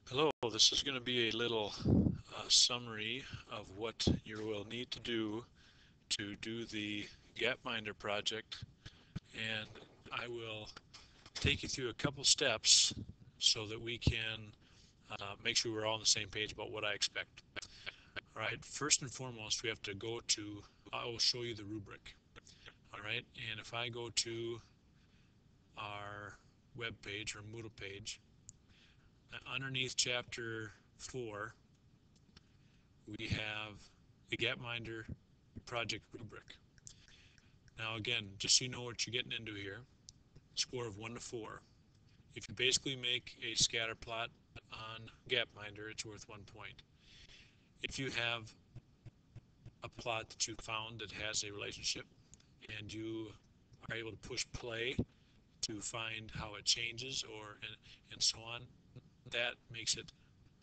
Hello, this is going to be a little summary of what you will need to do the Gapminder project, and I will take you through a couple steps so that we can make sure we're all on the same page about what I expect. All right, first and foremost, we have to go to, I will show you the rubric. All right, and if I go to our web page or Moodle page, underneath chapter 4, we have the Gapminder Project rubric. Now again, just so you know what you're getting into here, score of 1 to 4. If you basically make a scatter plot on Gapminder, it's worth 1 point. If you have a plot that you found that has a relationship and you are able to push play to find how it changes and so on, that makes it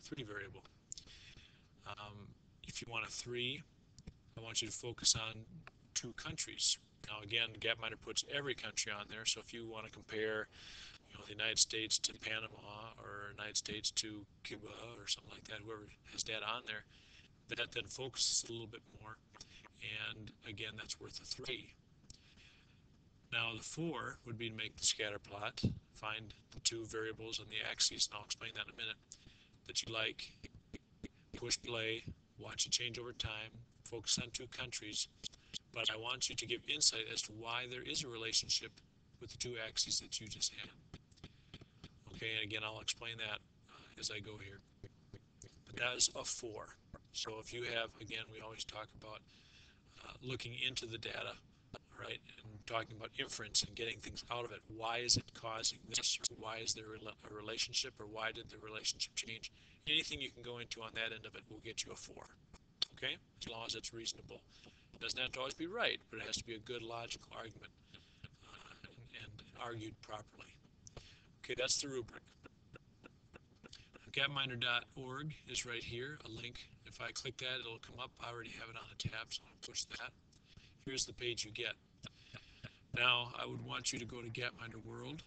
3 variable. If you want a 3, I want you to focus on 2 countries. Now again, Gapminder puts every country on there, so if you want to compare the United States to Panama or United States to Cuba or something like that, whoever has data on there, that then focuses a little bit more, and again, that's worth a 3. Now the 4 would be to make the scatter plot, find the 2 variables on the axes, and I'll explain that in a minute, that you like, push play, watch it change over time, focus on 2 countries, but I want you to give insight as to why there is a relationship with the 2 axes that you just had. Okay, and again, I'll explain that as I go here. But that is a 4. So if you have, again, we always talk about looking into the data, right, and talking about inference and getting things out of it. Why is it causing this? Why is there a relationship, or why did the relationship change? Anything you can go into on that end of it will get you a 4. Okay, as long as it's reasonable. It doesn't have to always be right, but it has to be a good logical argument and argued properly. Okay, that's the rubric. Gapminder.org is right here, a link. If I click that, it'll come up. I already have it on a tab, so I'll push that. Here's the page you get. Now, I would want you to go to Gapminder World,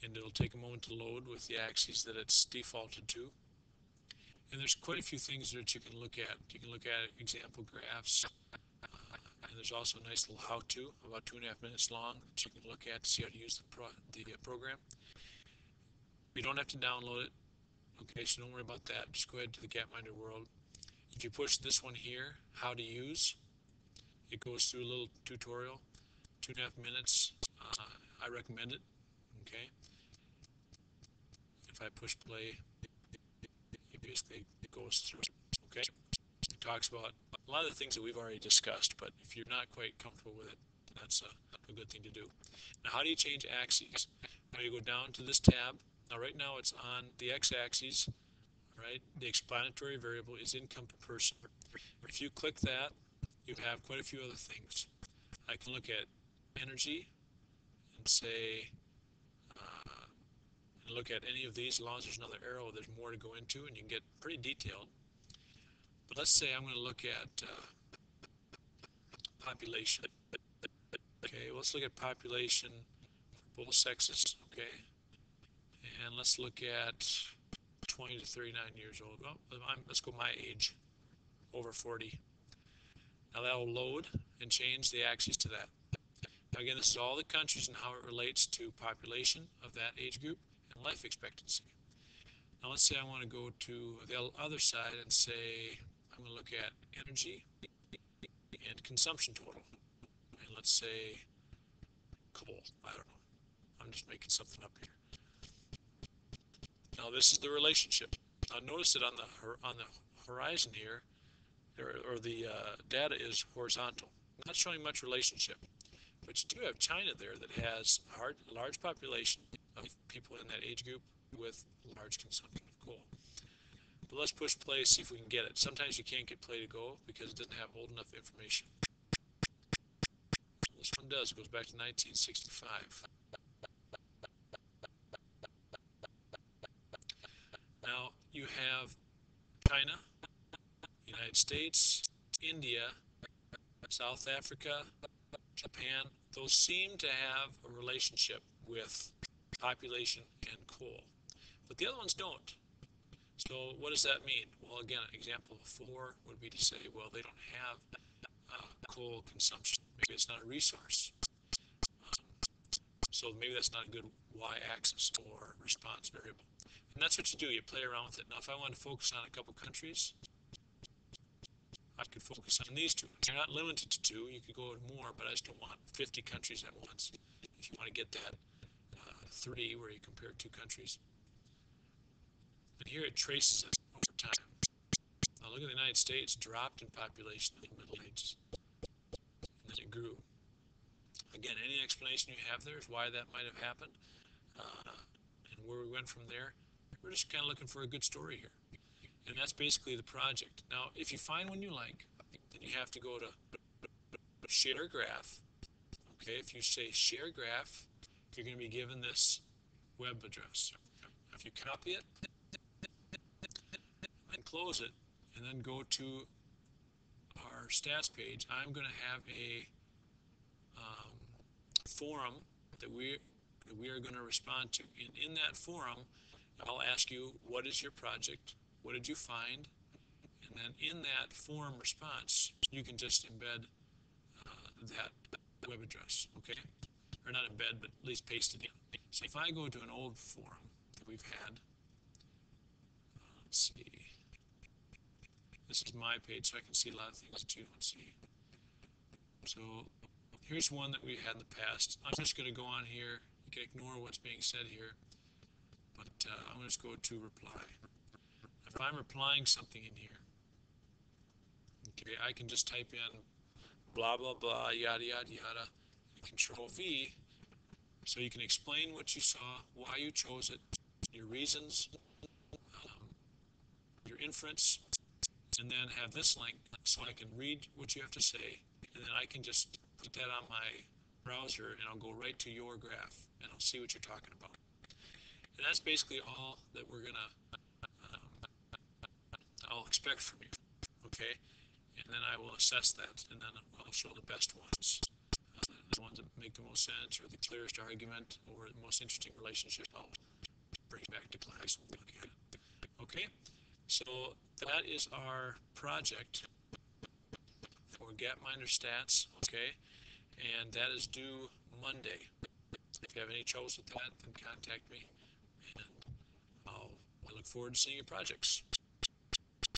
and it'll take a moment to load with the axes that it's defaulted to. And there's quite a few things that you can look at. You can look at example graphs, and there's also a nice little how-to, about 2.5 minutes long, that you can look at to see how to use the program. You don't have to download it. Okay, so don't worry about that. Just go ahead to the Gapminder World. If you push this one here, how to use, it goes through a little tutorial, 2.5 minutes. I recommend it. Okay. If I push play, it basically goes through. Okay. It talks about a lot of the things that we've already discussed, but if you're not quite comfortable with it, that's a good thing to do. Now, how do you change axes? Now you go down to this tab. Now, right now it's on the x-axis. Right? The explanatory variable is income per person. If you click that, you have quite a few other things. I can look at energy and say, and look at any of these. As long as there's another arrow, there's more to go into, and you can get pretty detailed. But let's say I'm going to look at population. Okay, well, let's look at population for both sexes. Okay, and let's look at 20 to 39 years old. Well, let's go my age, over 40. Now that will load and change the axes to that. Now again, this is all the countries and how it relates to population of that age group and life expectancy. Now let's say I want to go to the other side and say I'm going to look at energy and consumption total. And let's say coal. I don't know. I'm just making something up here. Now this is the relationship. Now notice that on the horizon here, or the data is horizontal. Not showing much relationship. But you do have China there that has a large population of people in that age group with large consumption of coal. But let's push play, see if we can get it. Sometimes you can't get play to go because it doesn't have old enough information. This one does. It goes back to 1965. Now you have China, United States, India, South Africa, Japan. Those seem to have a relationship with population, and coal. But the other ones don't. So what does that mean? Well, again, an example of 4 would be to say, well, they don't have coal consumption. Maybe it's not a resource. So maybe that's not a good y-axis or response variable. And that's what you do. You play around with it. Now, if I want to focus on a couple countries, I could focus on these 2. You're not limited to 2. You could go with more, but I just don't want 50 countries at once. If you want to get that 3 where you compare 2 countries. And here it traces it over time. Now look at the United States, dropped in population in the Middle Ages. And then it grew. Again, any explanation you have there is why that might have happened and where we went from there. We're just kind of looking for a good story here. And that's basically the project. Now, if you find one you like, then you have to go to share graph. Okay, if you say share graph, you're going to be given this web address. If you copy it, and close it, and then go to our stats page, I'm going to have a forum that we are going to respond to. And in that forum, I'll ask you, what is your project? What did you find? And then in that forum response, you can just embed that web address, okay? Or not embed, but at least paste it in. So if I go to an old forum that we've had, let's see. This is my page, so I can see a lot of things that you don't see. So here's one that we had in the past. I'm just going to go on here. You can ignore what's being said here, but I'm going to just go to reply. If I'm replying something in here, okay, I can just type in blah, blah, blah, yada, yada, yada, and Control V, so you can explain what you saw, why you chose it, your reasons, your inference, and then have this link so I can read what you have to say, and then I can just put that on my browser and I'll go right to your graph and I'll see what you're talking about. And that's basically all that we're gonna I'll expect from you, okay? And then I will assess that, and then I'll show the best ones, the ones that make the most sense, or the clearest argument, or the most interesting relationship. I'll bring it back to class and look at it. Okay, so that is our project for Gapminder Stats, okay? And that is due Monday. If you have any troubles with that, then contact me, and I look forward to seeing your projects.